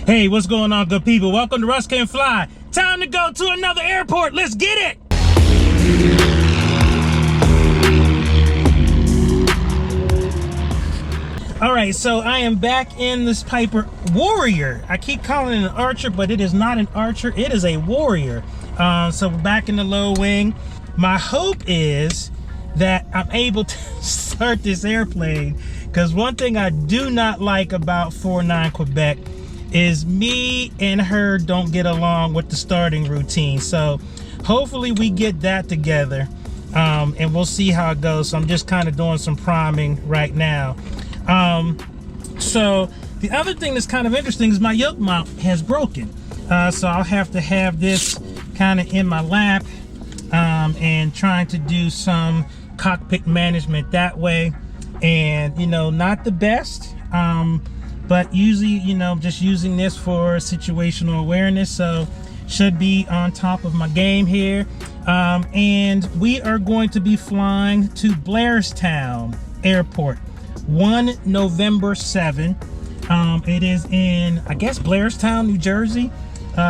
Hey, what's going on, good people? Welcome to Russ Can Fly. Time to go to another airport. Let's get it. All right, so I am back in this Piper Warrior. I keep calling it an Archer, but it is not an Archer. It is a Warrior. So we're back in the low wing. My hope is that I'm able to start this airplane, because one thing I do not like about 49 Quebec is me and her don't get along with the starting routine. So hopefully we get that together, and we'll see how it goes. So I'm just kind of doing some priming right now. So the other thing that's kind of interesting is my yoke mount has broken. So I'll have to have this kind of in my lap, and trying to do some cockpit management that way. And, you know, not the best, but usually, you know, just using this for situational awareness. So should be on top of my game here. And we are going to be flying to Blairstown Airport, 1 November 7. It is in, I guess, Blairstown, New Jersey.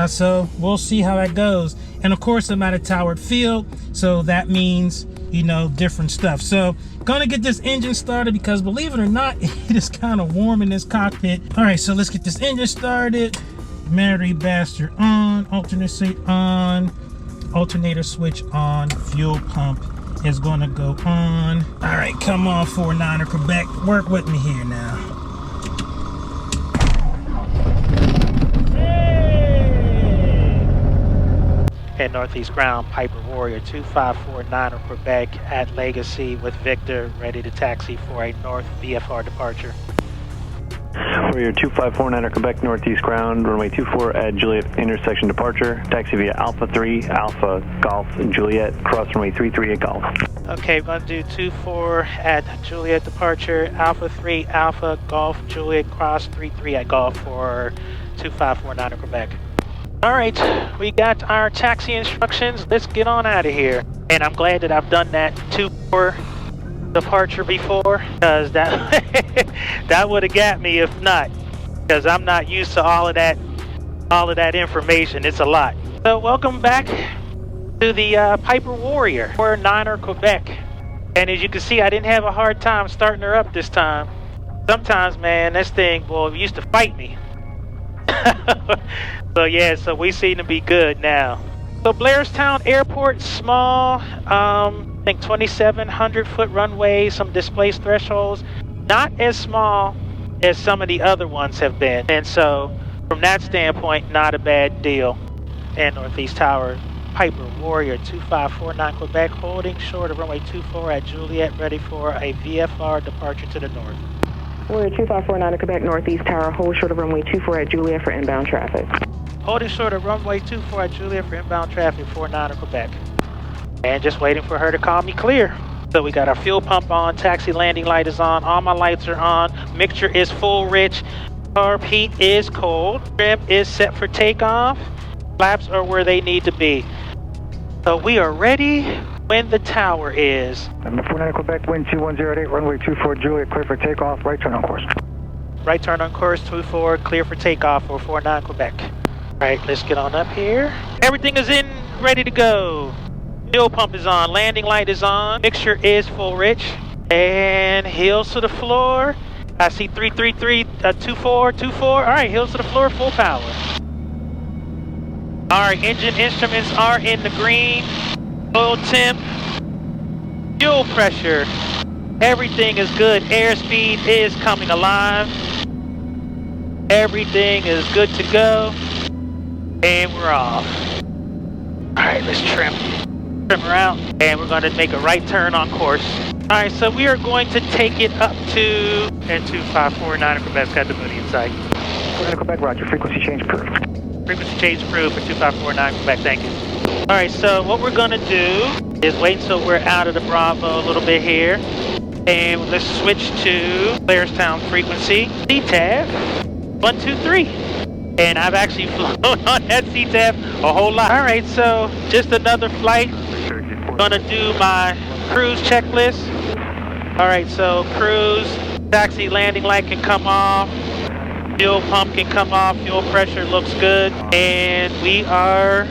So we'll see how that goes. And of course, I'm at a towered field, so that means, you know, different stuff. So gonna get this engine started, because believe it or not, it is kind of warm in this cockpit. All right, so let's get this engine started. Battery bastard on, alternator on, alternator switch on, fuel pump is gonna go on. All right, come on, 49er Quebec, work with me here now. At Northeast Ground, Piper Warrior 2549 Quebec at Legacy with Victor, ready to taxi for a North VFR departure. Warrior 2549 Quebec, Northeast Ground, runway 24 at Juliet intersection departure. Taxi via Alpha 3, Alpha, Golf, Juliet, cross runway 33 at Golf. Okay, we're going to do 24 at Juliet departure, Alpha 3, Alpha, Golf, Juliet, cross 33 at Golf for 2549 Quebec. All right, we got our taxi instructions. Let's get on out of here. And I'm glad that I've done that 24 departure before, because that that would have got me if not, because I'm not used to all of that information. It's a lot. So welcome back to the Piper Warrior 49er Quebec. And as you can see, I didn't have a hard time starting her up this time. Sometimes, man, this thing, boy, used to fight me. So yeah, so we seem to be good now. So Blairstown Airport, small, I think 2,700 foot runway, some displaced thresholds, not as small as some of the other ones have been. And so from that standpoint, not a bad deal. And Northeast Tower, Piper Warrior 2549 Quebec, holding short of runway 24 at Juliet, ready for a VFR departure to the north. Warrior 2549 Quebec, Northeast Tower, hold short of runway 24 at Juliet for inbound traffic. Holding short of runway 24 at Juliet for inbound traffic, 49er Quebec. And just waiting for her to call me clear. So we got our fuel pump on, taxi landing light is on, all my lights are on, mixture is full rich, carb heat is cold, trim is set for takeoff, flaps are where they need to be. So we are ready when the tower is. Number 49 Quebec, wind 2108, runway 24 Juliet, clear for takeoff, right turn on course. Right turn on course, 24, clear for takeoff for 49 Quebec. All right, let's get on up here. Everything is in, ready to go. Fuel pump is on, landing light is on, mixture is full rich, and heels to the floor. I see 333, 24, 24. All right, heels to the floor, full power. All right, engine instruments are in the green. Oil temp, fuel pressure, everything is good. Airspeed is coming alive. Everything is good to go. And we're off. All right, let's trim her out, and we're going to make a right turn on course. All right, so we are going to take it up to, and 2549 Quebec's got the booty in sight. 49 Quebec, roger, frequency change approved. Frequency change approved for 2549 Quebec, thank you. All right, so what we're going to do is wait until we're out of the Bravo a little bit here, and let's switch to Blairstown frequency, CTAF 123. And I've actually flown on that CTAF a whole lot. All right, so just another flight. Gonna do my cruise checklist. All right, so cruise, taxi landing light can come off. Fuel pump can come off, fuel pressure looks good, and we are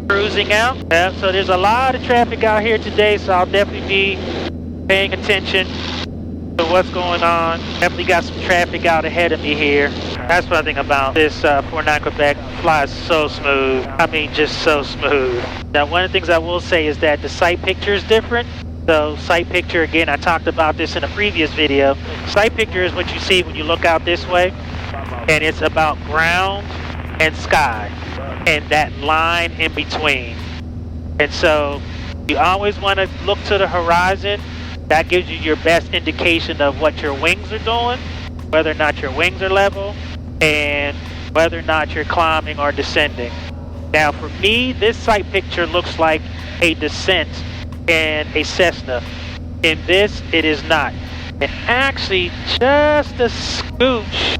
cruising out. So there's a lot of traffic out here today, so I'll definitely be paying attention to what's going on. Definitely got some traffic out ahead of me here. That's what I think about this 49 Quebec. Flies so smooth. I mean, just so smooth. Now, one of the things I will say is that the sight picture is different. So sight picture, again, I talked about this in a previous video. Sight picture is what you see when you look out this way, and it's about ground and sky and that line in between. And so you always want to look to the horizon. That gives you your best indication of what your wings are doing, whether or not your wings are level, and whether or not you're climbing or descending. Now for me, this sight picture looks like a descent in a Cessna. In this, it is not. And actually, just a scooch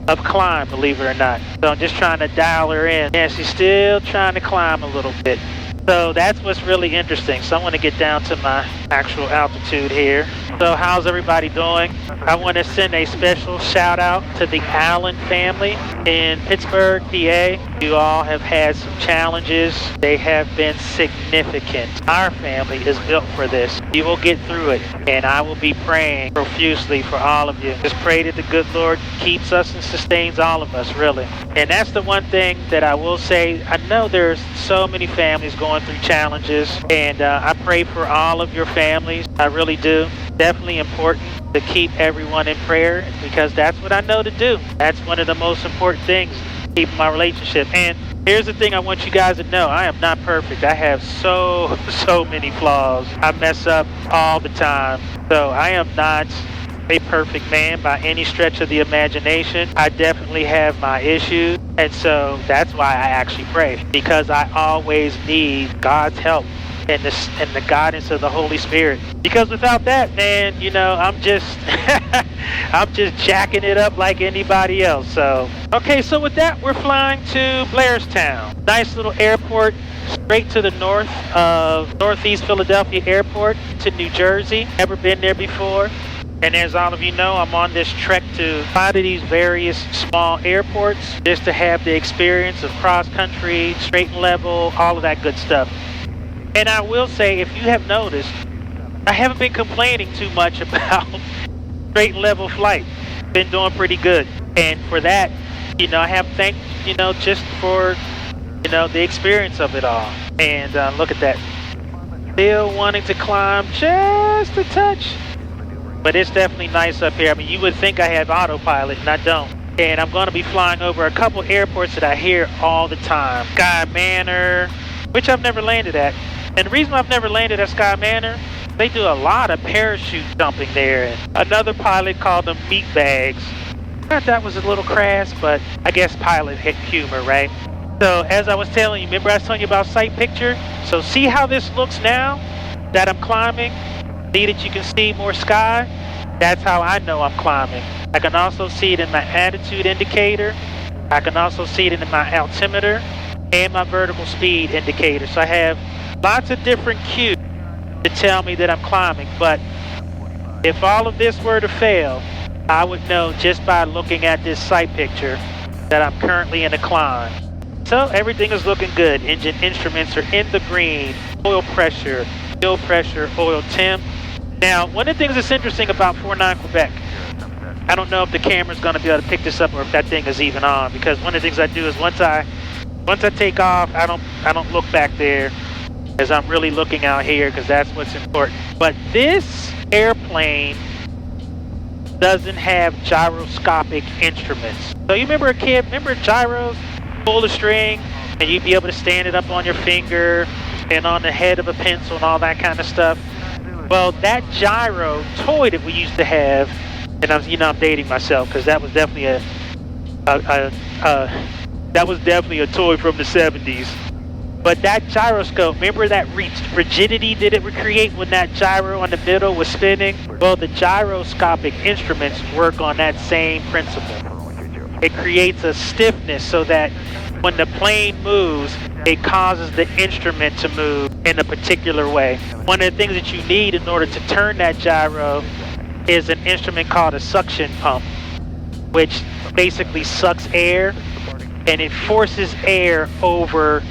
of climb, believe it or not. So I'm just trying to dial her in. Yeah, she's still trying to climb a little bit. So that's what's really interesting. So I want to get down to my actual altitude here. So how's everybody doing? I want to send a special shout out to the Allen family in Pittsburgh, PA. You all have had some challenges. They have been significant. Our family is built for this. You will get through it, and I will be praying profusely for all of you. Just pray that the good Lord keeps us and sustains all of us, really. And that's the one thing that I will say. I know there's so many families going through challenges, and I pray for all of your families. I really do. Definitely important to keep everyone in prayer, because that's what I know to do. That's one of the most important things, keeping my relationship. And here's the thing I want you guys to know. I am not perfect. I have so many flaws. I mess up all the time. So I am not a perfect man by any stretch of the imagination. I definitely have my issues, and so that's why I actually pray, because I always need God's help and the guidance of the Holy Spirit. Because without that, man, you know, I'm just I'm just jacking it up like anybody else. So okay, so with that, we're flying to Blairstown. Nice little airport straight to the north of Northeast Philadelphia Airport to New Jersey. Never been there before. And as all of you know, I'm on this trek to five of these various small airports just to have the experience of cross-country, straight and level, all of that good stuff. And I will say, if you have noticed, I haven't been complaining too much about straight and level flight. Been doing pretty good. And for that, you know, I have thanked, you know, just for, you know, the experience of it all. And look at that. Still wanting to climb just a touch. But it's definitely nice up here. I mean, you would think I have autopilot, and I don't. And I'm going to be flying over a couple airports that I hear all the time. Sky Manor, which I've never landed at. And the reason I've never landed at Sky Manor, they do a lot of parachute jumping there. And another pilot called them meat bags. I thought that was a little crass, but I guess pilot hit humor, right? So as I was telling you, remember I was telling you about sight picture? So see how this looks now that I'm climbing? See that you can see more sky? That's how I know I'm climbing. I can also see it in my attitude indicator. I can also see it in my altimeter and my vertical speed indicator. So I have lots of different cues to tell me that I'm climbing. But if all of this were to fail, I would know just by looking at this sight picture that I'm currently in a climb. So everything is looking good. Engine instruments are in the green. Oil pressure, fuel pressure, oil temp. Now, one of the things that's interesting about 49 Quebec, I don't know if the camera's going to be able to pick this up or if that thing is even on, because one of the things I do is once I take off, I don't look back there, as I'm really looking out here, because that's what's important. But this airplane doesn't have gyroscopic instruments. So you remember gyros? Pull the string, and you'd be able to stand it up on your finger and on the head of a pencil and all that kind of stuff. Well, that gyro toy that we used to have, and I'm dating myself, because that was definitely a toy from the 70s. But that gyroscope, remember that rigidity that it would create when that gyro on the middle was spinning? Well, the gyroscopic instruments work on that same principle. It creates a stiffness so that when the plane moves, it causes the instrument to move in a particular way. One of the things that you need in order to turn that gyro is an instrument called a suction pump. which basically sucks air, and it forces air over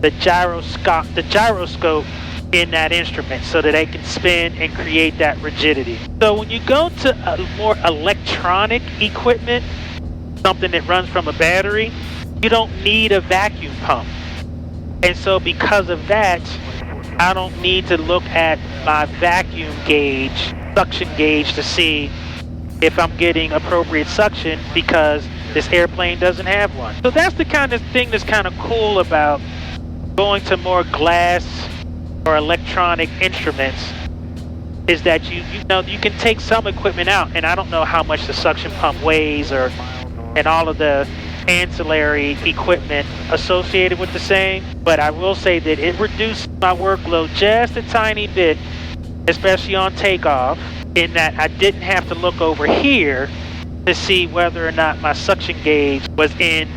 the gyroscope in that instrument so that they can spin and create that rigidity. So when you go to a more electronic equipment, something that runs from a battery, you don't need a vacuum pump. And so because of that, I don't need to look at my vacuum gauge, suction gauge, to see if I'm getting appropriate suction because this airplane doesn't have one. So that's the kind of thing that's kind of cool about going to more glass or electronic instruments, is that you know you can take some equipment out, and I don't know how much the suction pump weighs and all of the ancillary equipment associated with the same, but I will say that it reduced my workload just a tiny bit, especially on takeoff, in that I didn't have to look over here to see whether or not my suction gauge was in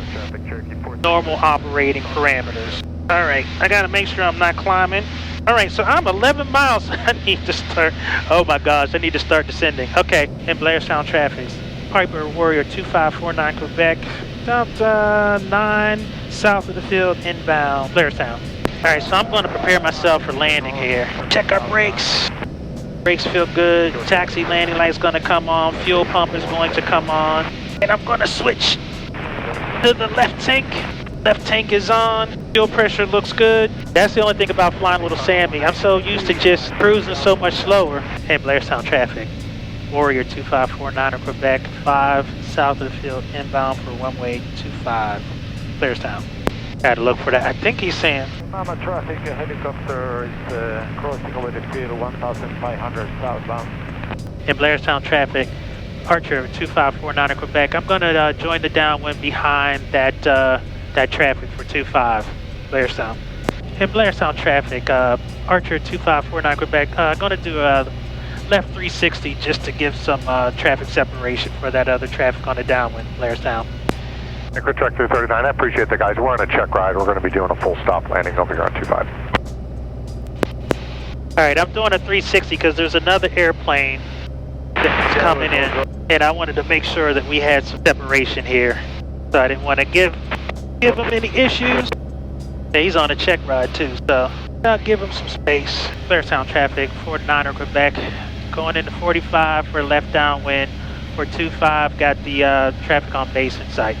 normal operating parameters. All right, I gotta make sure I'm not climbing. All right, so I'm 11 miles. I need to start, oh my gosh, I need to start descending. Okay, in Blairstown traffic. Piper Warrior 2549 Quebec, about 9 south of the field, inbound Blairstown. All right, so I'm gonna prepare myself for landing here. Check our brakes. Brakes feel good. Taxi landing light's gonna come on. Fuel pump is going to come on. And I'm gonna switch to the left tank. Left tank is on. Fuel pressure looks good. That's the only thing about flying Little Sammy. I'm so used to just cruising so much slower. Hey, Blairstown traffic. Warrior 2549 of Quebec, 5 south of the field, inbound for runway 25. Blairstown. Had to look for that. I think he's saying. Mama traffic, a helicopter is crossing over the field 1,500 southbound. In Blairstown traffic, Archer 2549 of Quebec. I'm going to join the downwind behind that traffic for 25 Blairstown. In Blairstown traffic, Archer 2549 Quebec. Going to do a left 360 just to give some traffic separation for that other traffic on the downwind, Blairstown. Anchor Track 339, I appreciate the guys. We're on a check ride. We're going to be doing a full stop landing over here on 25. All right, I'm doing a 360 because there's another airplane that's coming in, and I wanted to make sure that we had some separation here. So I didn't want to give him any issues. Yeah, he's on a check ride too, so I'll give him some space. Blairstown traffic, 49er Quebec, going into 45 for left downwind. For 25, got the traffic on base in sight.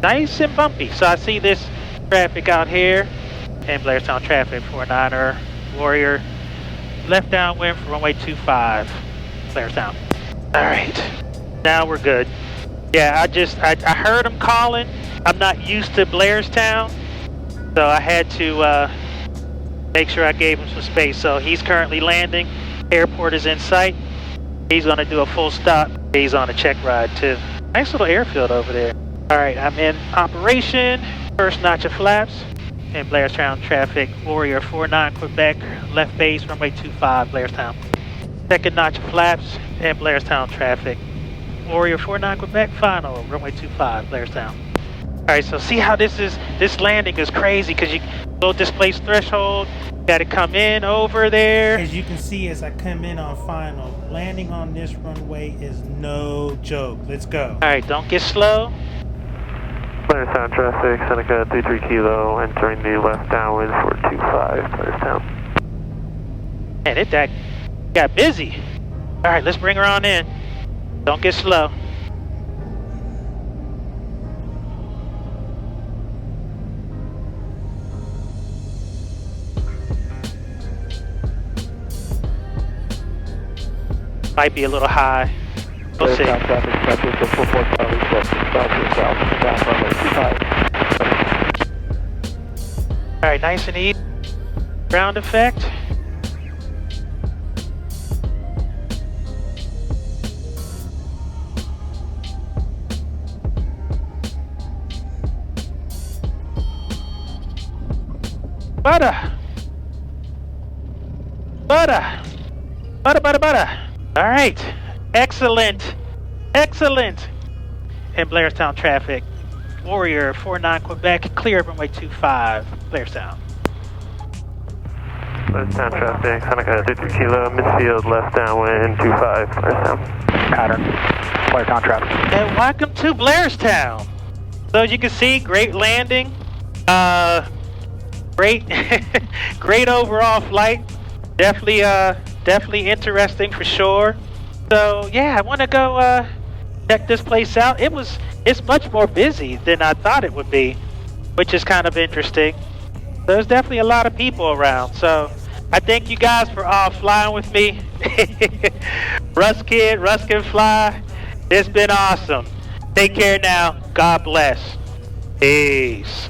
Nice and bumpy. So I see this traffic out here, and Blairstown traffic, 49er Warrior, left downwind for runway 25, Blairstown. All right, now we're good. Yeah, I heard him calling. I'm not used to Blairstown, so I had to make sure I gave him some space. So he's currently landing. Airport is in sight. He's gonna do a full stop. He's on a check ride too. Nice little airfield over there. All right, I'm in operation. First notch of flaps. In Blairstown traffic, Warrior 49 Quebec, left base, runway 25, Blairstown. Second notch of flaps, in Blairstown traffic. Warrior 49 Quebec, final, runway 25, Blairstown. All right, so see how this landing is crazy because you low displaced threshold, got to come in over there. As you can see, as I come in on final, landing on this runway is no joke. Let's go. All right, don't get slow. Blairstown traffic, Seneca 33 Kilo, entering the left downwind for 25, Blairstown. Man, that got busy. All right, let's bring her on in. Don't get slow. Might be a little high. We'll see. All right, nice and easy. Ground effect. Butter. Butter. Butter, butter, butter. All right. Excellent. Excellent. In Blairstown traffic, Warrior 49 Quebec, clear runway 25, Blairstown. Blairstown traffic, Seneca 33 Kilo, midfield, left downwind, 25, Blairstown. Pattern. Blair contract. And welcome to Blairstown. So as you can see, great landing. Great, great overall flight. Definitely interesting for sure. So yeah, I want to go check this place out. It's much more busy than I thought it would be, which is kind of interesting. There's definitely a lot of people around. So I thank you guys for all flying with me. Russ can fly. It's been awesome. Take care now. God bless. Peace.